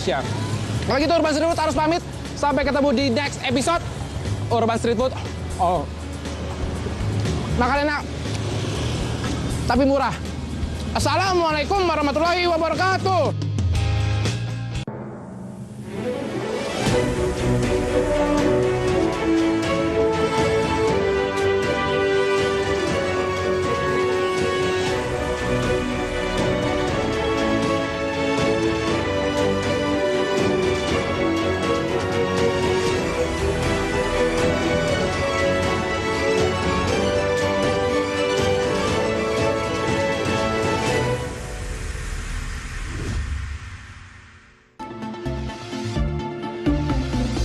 Kalau gitu Urban Street Food harus pamit. Sampai ketemu di next episode Urban Street Food. Makan enak tapi murah. Assalamualaikum warahmatullahi wabarakatuh.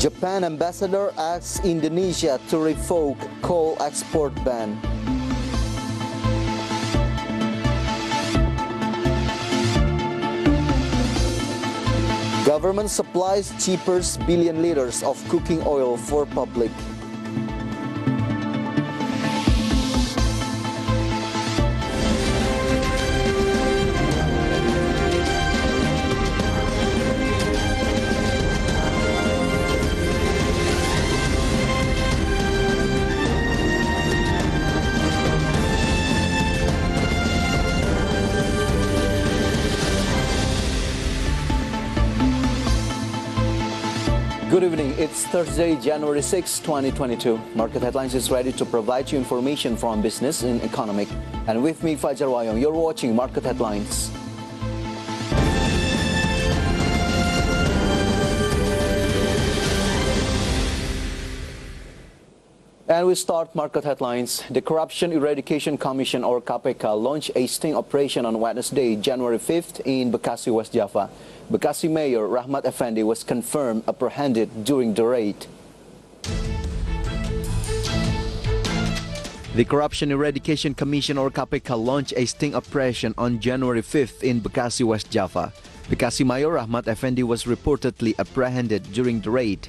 Japan ambassador asks Indonesia to revoke coal export ban. Government supplies cheaper billion liters of cooking oil for public. Good evening, it's Thursday, January 6, 2022. Market Headlines is ready to provide you information from business and economic. And with me, Fajar Wayong, you're watching Market Headlines. And we start Market Headlines. The Corruption Eradication Commission, or KPK, launched a sting operation on Wednesday, January 5th in Bekasi, West Java. Bekasi Mayor Rahmat Effendi was confirmed apprehended during the raid. The Corruption Eradication Commission, or KPK, launched a sting operation on January 5th in Bekasi, West Java. Bekasi Mayor Rahmat Effendi was reportedly apprehended during the raid.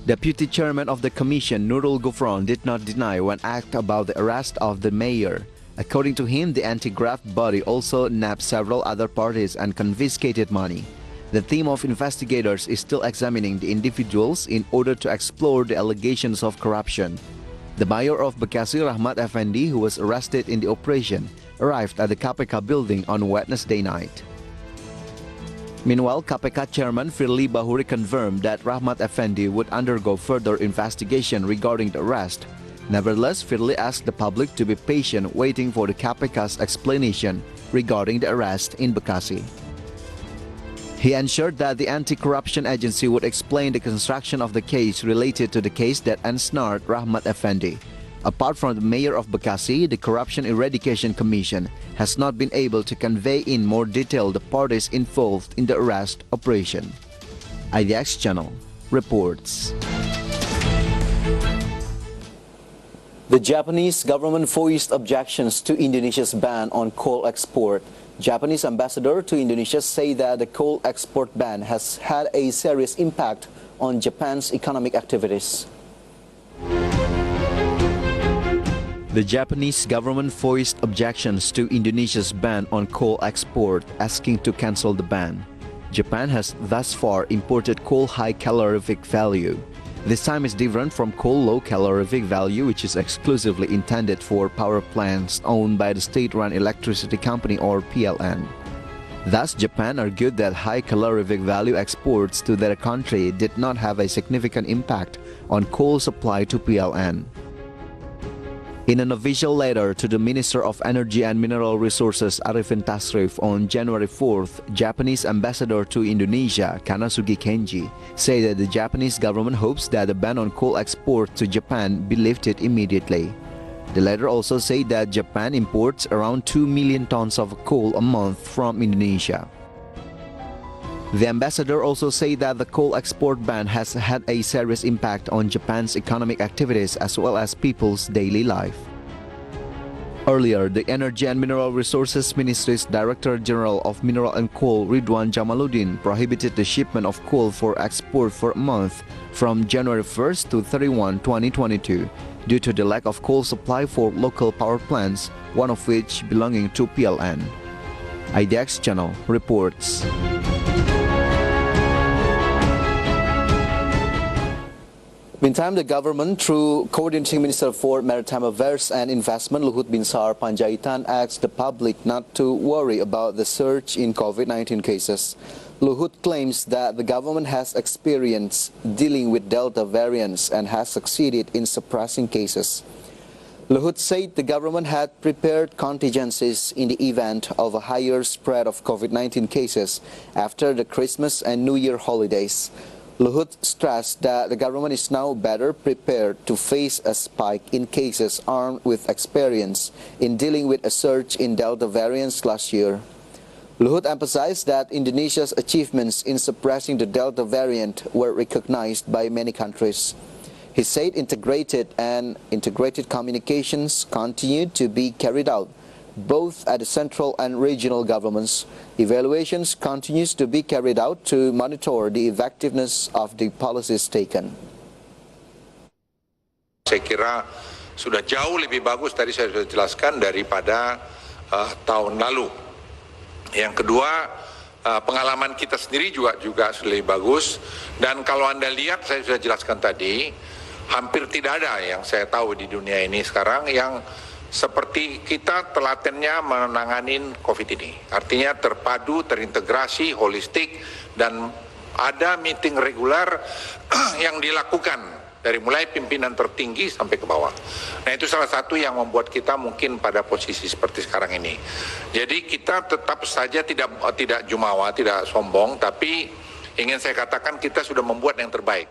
Deputy Chairman of the Commission, Nurul Gufron, did not deny when asked about the arrest of the mayor. According to him, the anti-graft body also nabbed several other parties and confiscated money. The team of investigators is still examining the individuals in order to explore the allegations of corruption. The mayor of Bekasi, Rahmat Effendi, who was arrested in the operation, arrived at the KPK building on Wednesday night. Meanwhile, KPK Chairman Firly Bahuri confirmed that Rahmat Effendi would undergo further investigation regarding the arrest. Nevertheless, Firly asked the public to be patient, waiting for the KPK's explanation regarding the arrest in Bekasi. He ensured that the anti-corruption agency would explain the construction of the case related to the case that ensnared Rahmat Effendi. Apart from the mayor of Bekasi, the Corruption Eradication Commission has not been able to convey in more detail the parties involved in the arrest operation. IDX Channel reports. The Japanese government voiced objections to Indonesia's ban on coal export. Japanese ambassador to Indonesia say that the coal export ban has had a serious impact on Japan's economic activities. The Japanese government voiced objections to Indonesia's ban on coal export, asking to cancel the ban. Japan has thus far imported coal high calorific value. This time is different from coal low calorific value, which is exclusively intended for power plants owned by the state-run electricity company, or PLN. Thus, Japan argued that high calorific value exports to their country did not have a significant impact on coal supply to PLN. In an official letter to the Minister of Energy and Mineral Resources Arifin Tasrif on January 4th, Japanese ambassador to Indonesia, Kanasugi Kenji, said that the Japanese government hopes that the ban on coal export to Japan be lifted immediately. The letter also said that Japan imports around 2 million tons of coal a month from Indonesia. The ambassador also said that the coal export ban has had a serious impact on Japan's economic activities as well as people's daily life. Earlier, the Energy and Mineral Resources Ministry's Director General of Mineral and Coal, Ridwan Jamaluddin, prohibited the shipment of coal for export for a month from January 1st to 31, 2022, due to the lack of coal supply for local power plants, one of which belonging to PLN. IDX Channel reports. Meantime, the government, through Coordinating Minister for Maritime Affairs and Investment, Luhut Binsar Panjaitan, asked the public not to worry about the surge in COVID-19 cases. Luhut claims that the government has experience dealing with Delta variants and has succeeded in suppressing cases. Luhut said the government had prepared contingencies in the event of a higher spread of COVID-19 cases after the Christmas and New Year holidays. Luhut stressed that the government is now better prepared to face a spike in cases armed with experience in dealing with a surge in Delta variants last year. Luhut emphasized that Indonesia's achievements in suppressing the Delta variant were recognized by many countries. He said integrated communications continued to be carried out both at the central and regional governments. Evaluations continues to be carried out to monitor the effectiveness of the policies taken. Saya kira sudah jauh lebih bagus, tadi saya sudah jelaskan, daripada tahun lalu. Yang kedua, pengalaman kita sendiri juga sudah lebih bagus. Dan kalau Anda lihat, saya sudah jelaskan tadi, hampir tidak ada yang saya tahu di dunia ini sekarang yang seperti kita telatennya menanganin COVID ini. Artinya terpadu, terintegrasi, holistik, dan ada meeting reguler yang dilakukan dari mulai pimpinan tertinggi sampai ke bawah. Nah, itu salah satu yang membuat kita mungkin pada posisi seperti sekarang ini. Jadi kita tetap saja tidak jumawa, tidak sombong, tapi ingin saya katakan kita sudah membuat yang terbaik.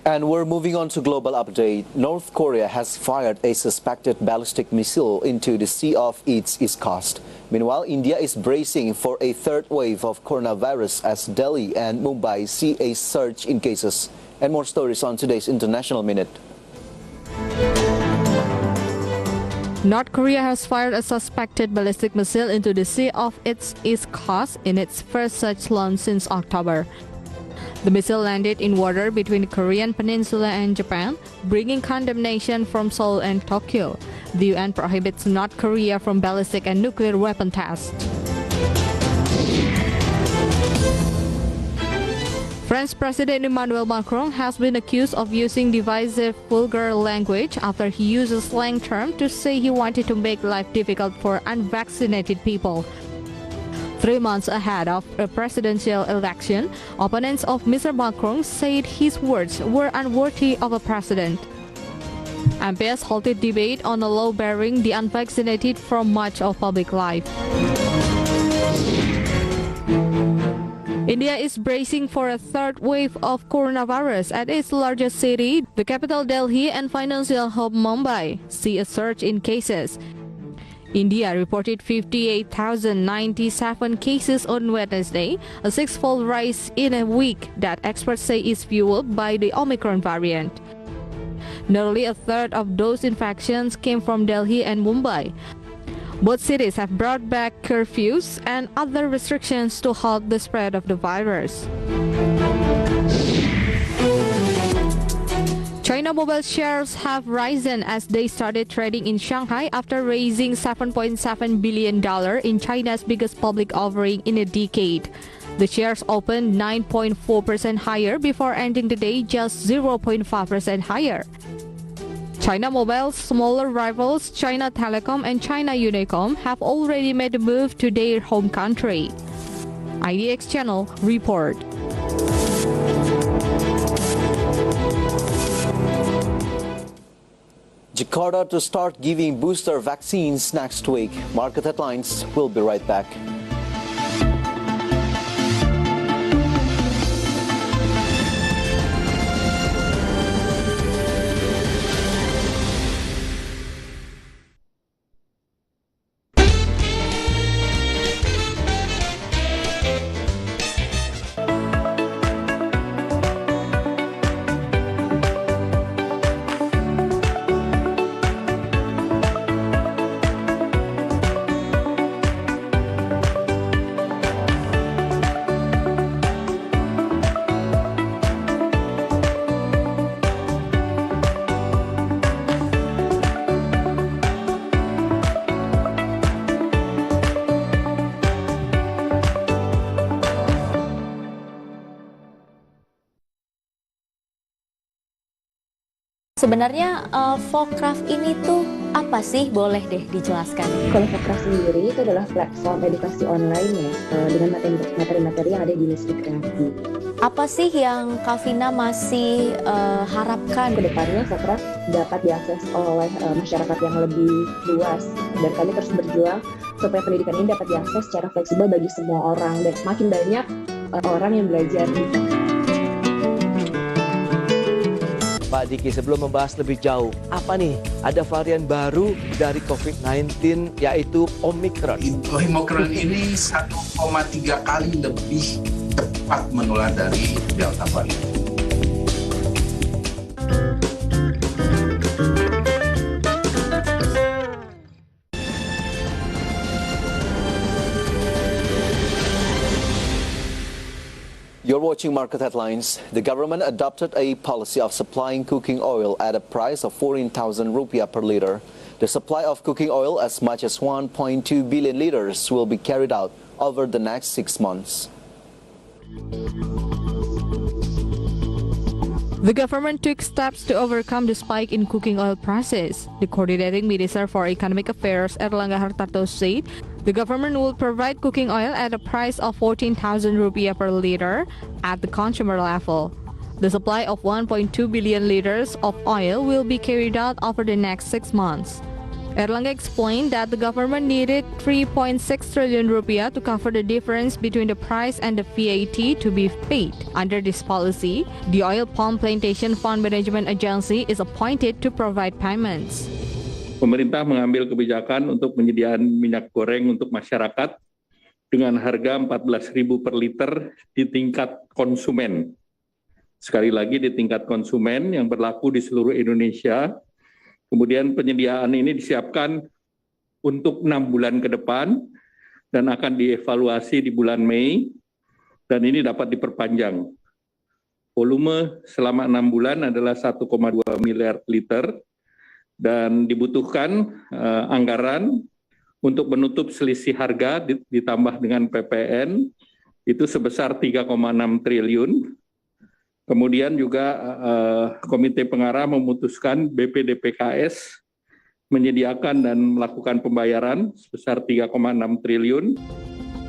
And we're moving on to global update. North Korea has fired a suspected ballistic missile into the sea off its east coast. Meanwhile, India is bracing for a third wave of coronavirus as Delhi and Mumbai see a surge in cases. And more stories on today's International Minute. North Korea has fired a suspected ballistic missile into the sea off its east coast in its first such launch since October. The missile landed in water between the Korean peninsula and Japan, bringing condemnation from Seoul and Tokyo. The UN prohibits North Korea from ballistic and nuclear weapon tests. French President Emmanuel Macron has been accused of using divisive, vulgar language after he used a slang term to say he wanted to make life difficult for unvaccinated people. 3 months ahead of a presidential election, opponents of Mr. Macron said his words were unworthy of a president. MPs halted debate on a law barring the unvaccinated from much of public life. India is bracing for a third wave of coronavirus at its largest city, the capital Delhi, and financial hub Mumbai see a surge in cases. India reported 58,097 cases on Wednesday, a six-fold rise in a week that experts say is fueled by the Omicron variant. Nearly a third of those infections came from Delhi and Mumbai. Both cities have brought back curfews and other restrictions to halt the spread of the virus. China Mobile shares have risen as they started trading in Shanghai after raising $7.7 billion in China's biggest public offering in a decade. The shares opened 9.4% higher before ending the day just 0.5% higher. China Mobile's smaller rivals China Telecom and China Unicom have already made a move to their home country. IDX Channel report. Jakarta to start giving booster vaccines next week. Market headlines. We'll be right back. Sebenarnya Fokraf ini tuh apa sih? Boleh deh dijelaskan. Kalau Fokraf sendiri itu adalah platform edukasi online ya, dengan materi-materi yang ada di industri kreatif. Apa sih yang Kak Vina masih harapkan? Kedepannya Fokraf dapat diakses oleh masyarakat yang lebih luas, dan kami terus berjuang supaya pendidikan ini dapat diakses secara fleksibel bagi semua orang, dan semakin banyak orang yang belajar. Pak Diki, sebelum membahas lebih jauh, apa nih? Ada varian baru dari COVID-19 yaitu Omicron. Omicron ini 1,3 kali lebih cepat menular dari Delta varian. You're watching Market Headlines. The government adopted a policy of supplying cooking oil at a price of 14,000 rupiah per liter. The supply of cooking oil, as much as 1.2 billion liters, will be carried out over the next 6 months. The government took steps to overcome the spike in cooking oil prices. The Coordinating Minister for Economic Affairs, Erlangga Hartarto, said the government will provide cooking oil at a price of 14,000 rupiah per liter at the consumer level. The supply of 1.2 billion liters of oil will be carried out over the next 6 months. Erlangga explained that the government needed 3.6 trillion rupiah to cover the difference between the price and the VAT to be paid. Under this policy, the Oil Palm Plantation Fund Management Agency is appointed to provide payments. Pemerintah mengambil kebijakan untuk penyediaan minyak goreng untuk masyarakat dengan harga 14.000 per liter di tingkat konsumen. Sekali lagi di tingkat konsumen yang berlaku di seluruh Indonesia. Kemudian penyediaan ini disiapkan untuk 6 bulan ke depan dan akan dievaluasi di bulan Mei dan ini dapat diperpanjang. Volume selama 6 bulan adalah 1,2 miliar liter dan dibutuhkan anggaran untuk menutup selisih harga ditambah dengan PPN itu sebesar 3,6 triliun. Kemudian juga Komite Pengarah memutuskan BPDPKS menyediakan dan melakukan pembayaran sebesar 3,6 triliun.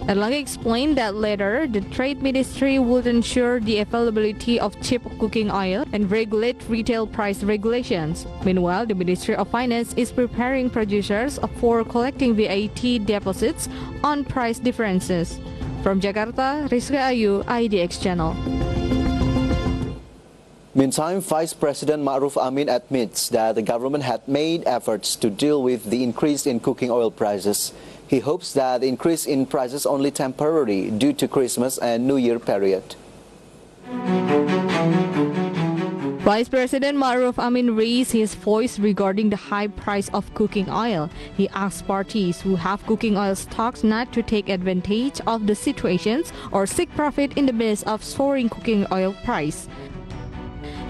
Erlangga explained that later, the Trade Ministry would ensure the availability of cheap cooking oil and regulate retail price regulations. Meanwhile, the Ministry of Finance is preparing producers for collecting VAT deposits on price differences. From Jakarta, Rizka Ayu, IDX Channel. Meantime, Vice President Ma'ruf Amin admits that the government had made efforts to deal with the increase in cooking oil prices. He hopes that the increase in prices only temporary due to Christmas and New Year period. Vice President Ma'ruf Amin raised his voice regarding the high price of cooking oil. He asked parties who have cooking oil stocks not to take advantage of the situations or seek profit in the midst of soaring cooking oil price.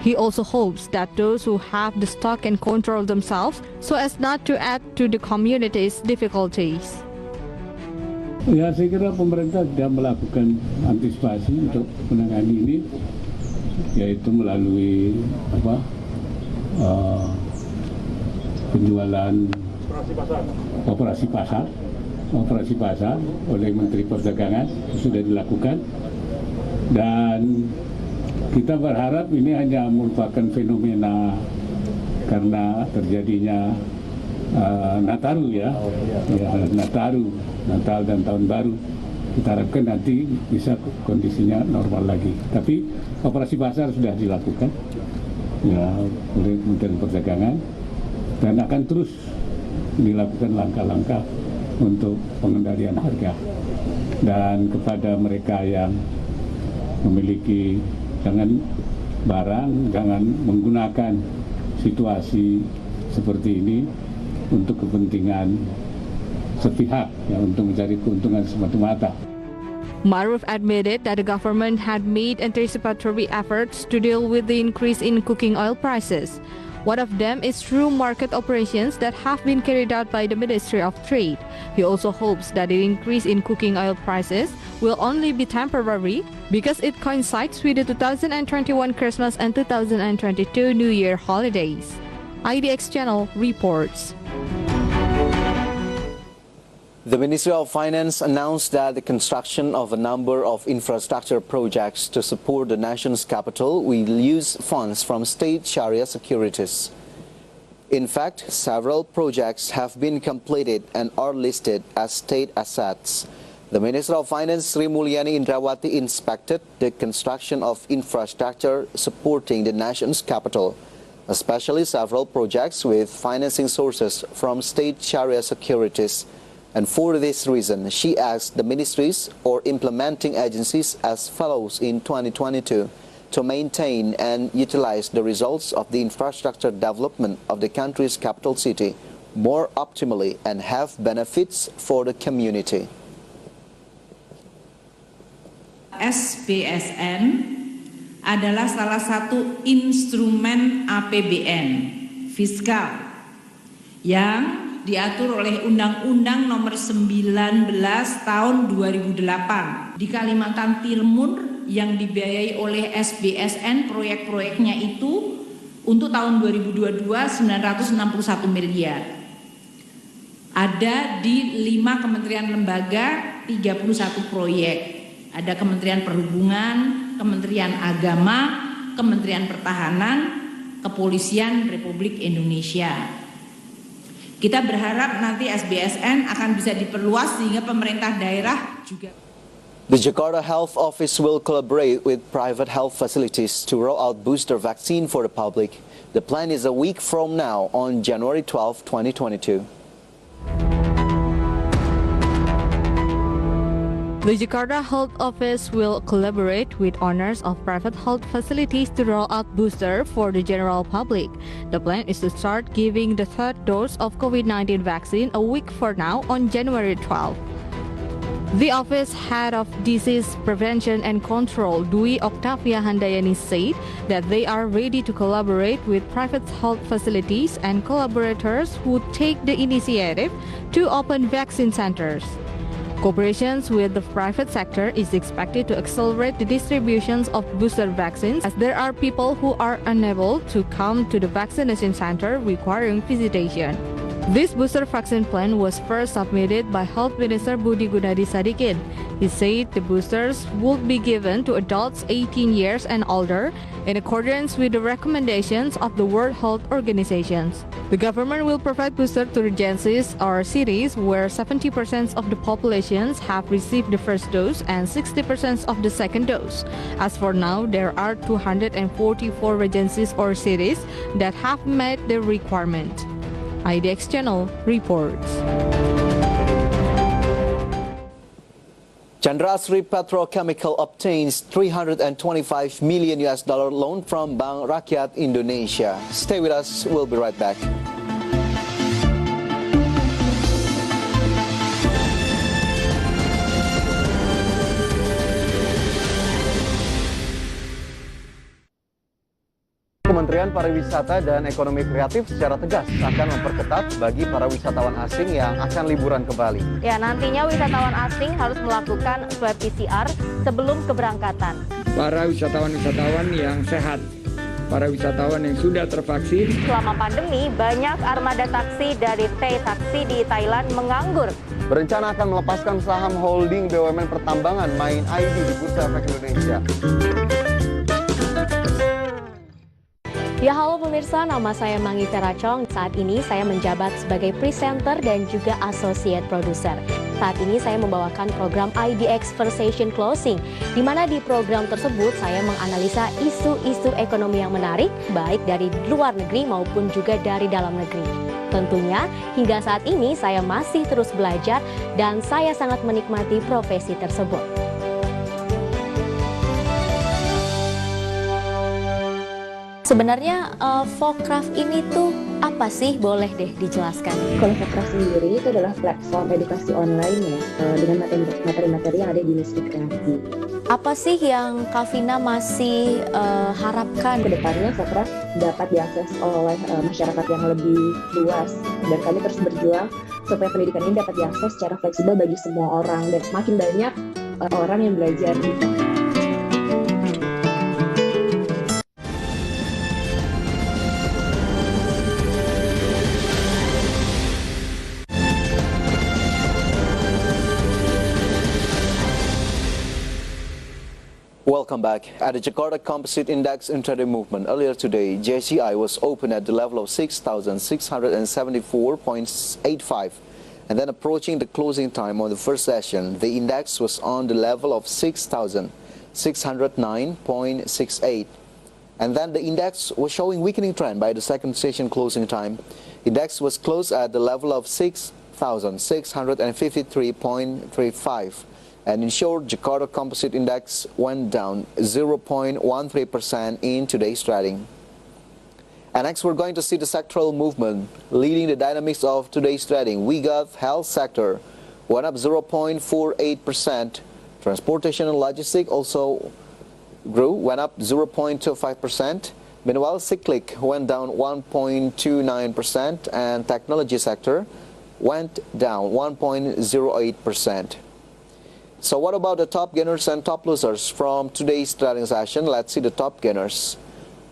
He also hopes that those who have the stock can control themselves so as not to add to the community's difficulties. Ya, saya kira pemerintah sudah melakukan antisipasi untuk menangani ini, yaitu melalui penjualan operasi pasar oleh Menteri Perdagangan sudah dilakukan, dan kita berharap ini hanya merupakan fenomena karena terjadinya Nataru Natal dan Tahun Baru. Kita harapkan nanti bisa kondisinya normal lagi. Tapi operasi pasar sudah dilakukan ya oleh Menteri Perdagangan dan akan terus dilakukan langkah-langkah untuk pengendalian harga. Dan kepada mereka yang memiliki jangan menggunakan situasi seperti ini untuk kepentingan sepihak, ya, untuk mencari keuntungan semata-mata. Ma'ruf admitted that the government had made anticipatory efforts to deal with the increase in cooking oil prices. One of them is through market operations that have been carried out by the Ministry of Trade. He also hopes that the increase in cooking oil prices will only be temporary because it coincides with the 2021 Christmas and 2022 New Year holidays. IDX Channel reports. The Ministry of Finance announced that the construction of a number of infrastructure projects to support the nation's capital will use funds from state Sharia securities. In fact, several projects have been completed and are listed as state assets. The Minister of Finance Sri Mulyani Indrawati inspected the construction of infrastructure supporting the nation's capital, especially several projects with financing sources from state Sharia securities. And for this reason, she asked the ministries or implementing agencies as follows in 2022 to maintain and utilize the results of the infrastructure development of the country's capital city more optimally and have benefits for the community. SBSN adalah salah satu instrumen APBN fiskal yang diatur oleh Undang-Undang Nomor 19 Tahun 2008. Di Kalimantan Timur yang dibiayai oleh SBSN proyek-proyeknya itu untuk tahun 2022 961 miliar. Ada di 5 kementerian lembaga 31 proyek. Ada Kementerian Perhubungan, Kementerian Agama, Kementerian Pertahanan, Kepolisian Republik Indonesia. Kita berharap nanti SBSN akan bisa diperluas sehingga pemerintah daerah juga. The Jakarta Health Office will collaborate with private health facilities to roll out booster vaccine for the public. The plan is a week from now on January 12, 2022. The Jakarta Health Office will collaborate with owners of private health facilities to roll out booster for the general public. The plan is to start giving the third dose of COVID-19 vaccine a week from now on January 12. The Office Head of Disease Prevention and Control, Dwi Octavia Handayani, said that they are ready to collaborate with private health facilities and collaborators who take the initiative to open vaccine centers. Cooperations with the private sector is expected to accelerate the distributions of booster vaccines as there are people who are unable to come to the vaccination center requiring visitation. This booster vaccine plan was first submitted by Health Minister Budi Gunadi Sadikin. He said the boosters would be given to adults 18 years and older in accordance with the recommendations of the World Health Organization. The government will provide booster to regencies or cities where 70% of the populations have received the first dose and 60% of the second dose. As for now, there are 244 regencies or cities that have met the requirement. IDX Channel reports. Chandra A3 Petrochemical obtains $325 million loan from Bank Rakyat Indonesia. Stay with us, we'll be right back. Kementerian Pariwisata dan Ekonomi Kreatif secara tegas akan memperketat bagi para wisatawan asing yang akan liburan ke Bali. Ya, nantinya wisatawan asing harus melakukan swab PCR sebelum keberangkatan. Para wisatawan-wisatawan yang sehat, para wisatawan yang sudah tervaksin. Selama pandemi, banyak armada taksi dari Taksi di Thailand menganggur. Berencana akan melepaskan saham holding BUMN Pertambangan Main ID di Bursa Efek Indonesia. Ya, halo pemirsa, nama saya Mangivera Tjong. Saat ini saya menjabat sebagai presenter dan juga associate producer. Saat ini saya membawakan program IDX Conversation Closing, di mana di program tersebut saya menganalisa isu-isu ekonomi yang menarik, baik dari luar negeri maupun juga dari dalam negeri. Tentunya, hingga saat ini saya masih terus belajar dan saya sangat menikmati profesi tersebut. Sebenarnya Fokraft ini tuh Apa sih? Boleh deh dijelaskan. Kalau Fajar sendiri itu adalah platform edukasi online ya, dengan materi-materi yang ada di industri kreatif. Apa sih yang Kak Vina masih harapkan? Kedepannya Fajar dapat diakses oleh masyarakat yang lebih luas, dan kami terus berjuang supaya pendidikan ini dapat diakses secara fleksibel bagi semua orang, dan makin banyak orang yang belajar. Welcome back. At the Jakarta Composite Index intraday movement earlier today, JCI was open at the level of 6,674.85, and then approaching the closing time on the first session, the index was on the level of 6,609.68, and then the index was showing weakening trend by the second session closing time. Index was closed at the level of 6,653.35. And in short, Jakarta Composite Index went down 0.13% in today's trading. And next, we're going to see the sectoral movement. Leading the dynamics of today's trading, we got health sector, went up 0.48%. Transportation and logistics also grew, went up 0.25%. Meanwhile, cyclic went down 1.29%, and technology sector went down 1.08%. So what about the top gainers and top losers from today's trading session? Let's see the top gainers.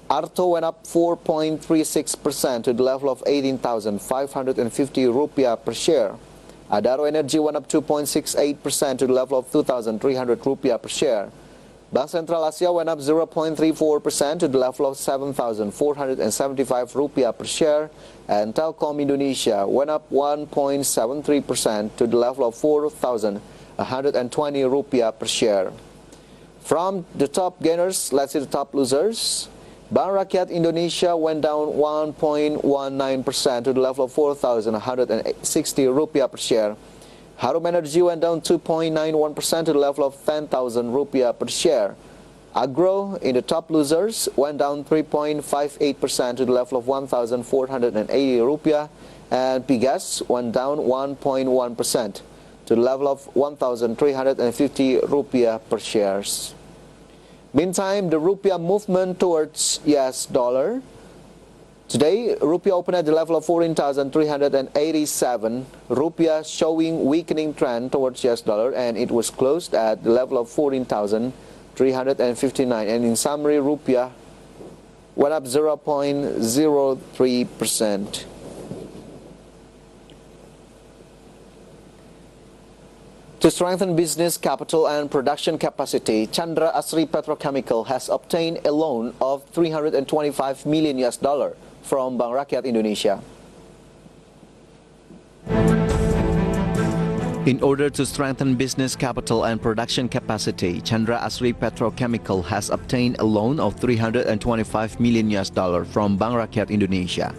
Arto went up 4.36% to the level of 18,550 rupiah per share. Adaro Energy went up 2.68% to the level of 2,300 rupiah per share. Bank Sentral Asia went up 0.34% to the level of 7,475 rupiah per share. And Telkom Indonesia went up 1.73% to the level of 4,120 rupiah per share. From the top gainers, let's see the top losers. Bank Rakyat Indonesia went down 1.19% to the level of 4,160 rupiah per share. Harum Energy went down 2.91% to the level of 10,000 rupiah per share. Agro, in the top losers, went down 3.58% to the level of 1,480 rupiah. And Pigas went down 1.1% to the level of 1,350 rupiah per shares. Meantime, the rupiah movement towards US dollar. Today, rupiah opened at the level of 14,387. Rupiah showing weakening trend towards US dollar, and it was closed at the level of 14,359. And in summary, rupiah went up 0.03%. To strengthen business capital and production capacity, Chandra A3 Petrochemical has obtained a loan of $325 million from Bank Rakyat Indonesia. In order to strengthen business capital and production capacity, Chandra A3 Petrochemical has obtained a loan of $325 million from Bank Rakyat Indonesia.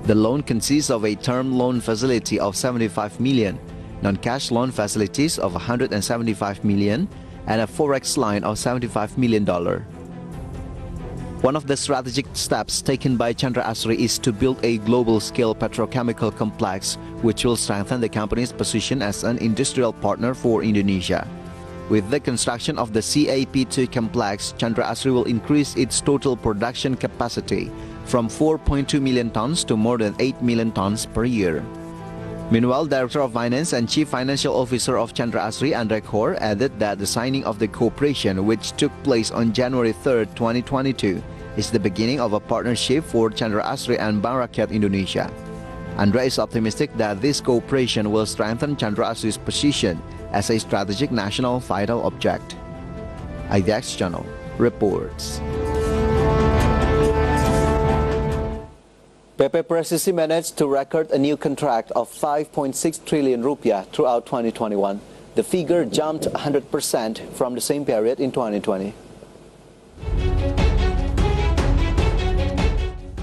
The loan consists of a term loan facility of $75 million, non-cash loan facilities of $175 million, and a forex line of $75 million. One of the strategic steps taken by Chandra A3 is to build a global-scale petrochemical complex, which will strengthen the company's position as an industrial partner for Indonesia. With the construction of the CAP2 complex, Chandra A3 will increase its total production capacity from 4.2 million tons to more than 8 million tons per year. Meanwhile, Director of Finance and Chief Financial Officer of Chandra A3, Andre Khor, added that the signing of the cooperation, which took place on January 3, 2022, is the beginning of a partnership for Chandra A3 and Bank Rakyat Indonesia. Andre is optimistic that this cooperation will strengthen Chandra A3's position as a strategic national vital object. IDX Channel reports. Peke Processing managed to record a new contract of 5.6 trillion rupiah throughout 2021. The figure jumped 100% from the same period in 2020.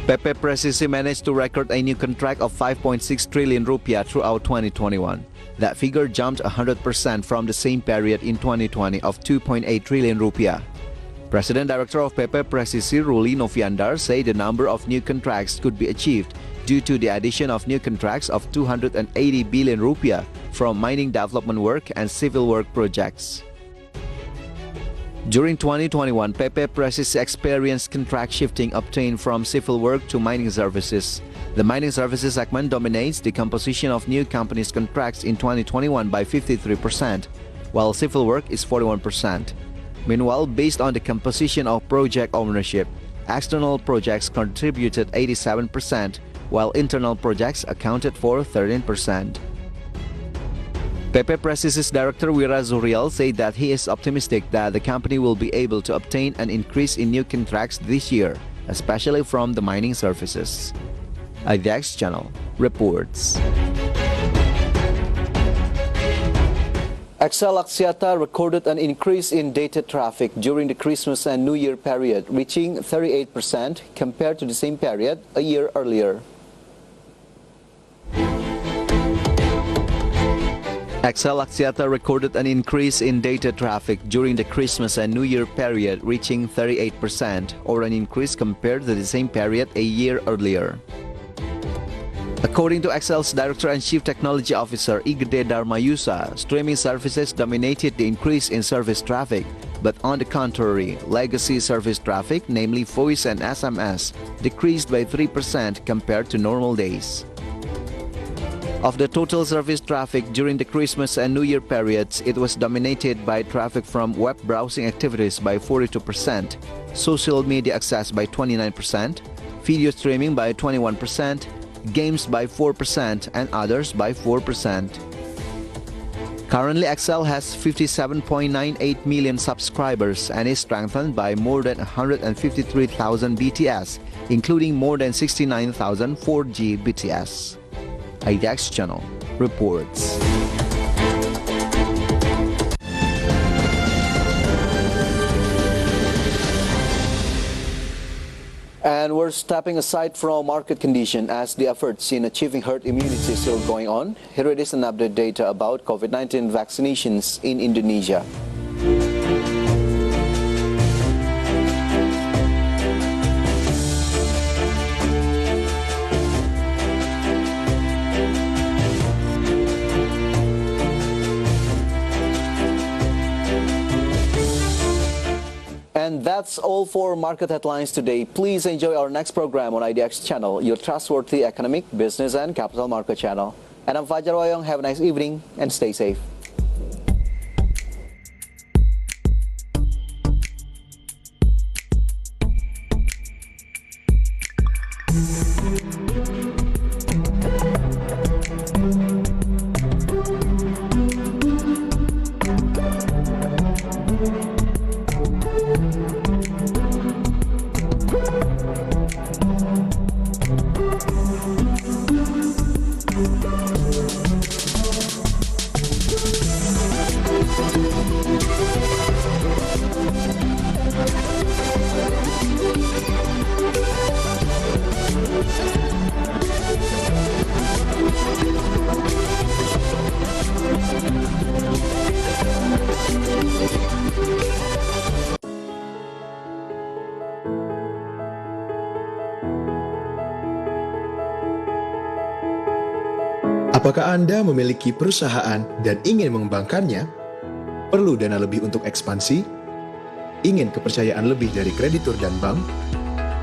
Peke Processing managed to record a new contract of 5.6 trillion rupiah throughout 2021. That figure jumped 100% from the same period in 2020 of 2.8 trillion rupiah. President Director of Peke Processing Ruli Noviandar said the number of new contracts could be achieved due to the addition of new contracts of 280 billion rupiah from mining development work and civil work projects. During 2021, Peke Processing experienced contract shifting obtained from civil work to mining services. The mining services segment dominates the composition of new companies' contracts in 2021 by 53%, while civil work is 41%. Meanwhile, based on the composition of project ownership, external projects contributed 87%, while internal projects accounted for 13%. Peke Processing's director Wira Zuriel said that he is optimistic that the company will be able to obtain an increase in new contracts this year, especially from the mining services. IDX Channel reports. XL Axiata recorded an increase in data traffic during the Christmas and New Year period, reaching 38% compared to the same period a year earlier. XL Axiata recorded an increase in data traffic during the Christmas and New Year period, reaching 38%, or an increase compared to the same period a year earlier. According to XL's Director and Chief Technology Officer Igede Darmayusa, streaming services dominated the increase in service traffic, but on the contrary, legacy service traffic, namely voice and SMS, decreased by 3% compared to normal days. Of the total service traffic during the Christmas and New Year periods, it was dominated by traffic from web browsing activities by 42%, social media access by 29%, video streaming by 21%, games by 4%, and others by 4%. Currently, XL has 57.98 million subscribers and is strengthened by more than 153,000 BTS, including more than 69,000 4G BTS. IDX Channel reports. And we're stepping aside from market condition as the efforts in achieving herd immunity is still going on. Here it is an update data about COVID-19 vaccinations in Indonesia. And that's all for market headlines today. Please enjoy our next program on IDX Channel, your trustworthy economic, business, and capital market channel. And I'm Fajar Wayong. Have a nice evening and stay safe. Apakah Anda memiliki perusahaan dan ingin mengembangkannya? Perlu dana lebih untuk ekspansi? Ingin kepercayaan lebih dari kreditur dan bank?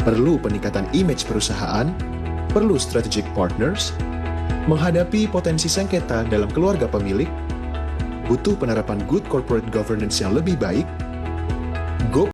Perlu peningkatan image perusahaan? Perlu strategic partners? Menghadapi potensi sengketa dalam keluarga pemilik? Butuh penerapan good corporate governance yang lebih baik?